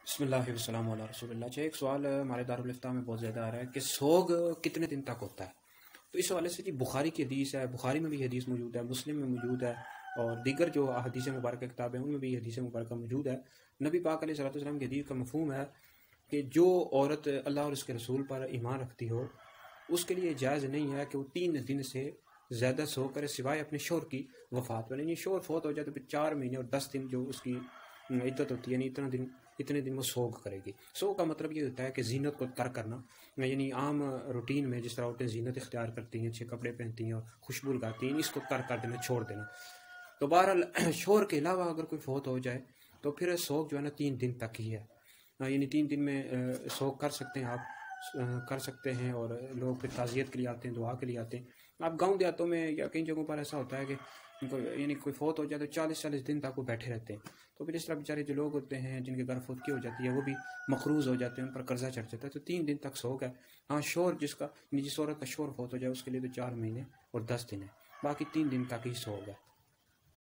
بسم اللہ والسلام علی رسول اللہ۔ اچھا، ایک سوال ہمارے دارالفتاء میں بہت زیادہ آ رہا ہے کہ سوگ کتنے دن تک ہوتا ہے؟ تو اس حوالے سے جی بخاری کی حدیث ہے، بخاری میں بھی حدیث موجود ہے، مسلم میں موجود ہے، اور دیگر جو حدیث مبارکہ کتاب ہیں ان میں بھی حدیث مبارکہ موجود ہے۔ نبی پاک علیہ الصلوۃ والسلام کی حدیث کا مفہوم ہے کہ جو عورت اللہ اور اس کے رسول پر ایمان رکھتی ہو اس کے لیے جائز نہیں ہے کہ وہ 3 دن سے زیادہ سو کرے سوائے اپنے شوہر کی وفات پر۔ یعنی شوہر فوت ہو جائے تو پھر 4 مہینے اور 10 دن جو اس کی عدت ہوتی ہے، یعنی اتنے دن وہ سوگ کرے گی۔ سوگ کا مطلب یہ ہوتا ہے کہ زینت کو ترک کرنا، یعنی عام روٹین میں جس طرح عورتیں زینت اختیار کرتی ہیں، اچھے کپڑے پہنتی ہیں اور خوشبو لگاتی ہیں، اس کو ترک کر دینا، چھوڑ دینا۔ تو بہرحال شوہر کے علاوہ اگر کوئی فوت ہو جائے تو پھر سوگ جو ہے نا 3 دن تک ہی ہے، یعنی 3 دن میں سوگ کر سکتے ہیں، آپ کر سکتے ہیں، اور لوگ پھر تعزیت کے لیے آتے ہیں، دعا کے لیے آتے ہیں۔ آپ گاؤں دیہاتوں میں یا کئی جگہوں پر ایسا ہوتا ہے کہ یعنی کوئی فوت ہو جائے تو 40 دن تک وہ بیٹھے رہتے ہیں، تو پھر اس طرح بیچارے جو لوگ ہوتے ہیں جن کے گھر فوتگی ہو جاتی ہے وہ بھی مقروض ہو جاتے ہیں، ان پر قرضہ چڑھ جاتا ہے، تو 3 دن تک سوگ ہے۔ ہاں، شوہر جس عورت کا شوہر فوت ہو جائے اس کے لیے تو 4 مہینے اور 10 دن ہے، باقی 3 دن تک ہی سوگ ہے۔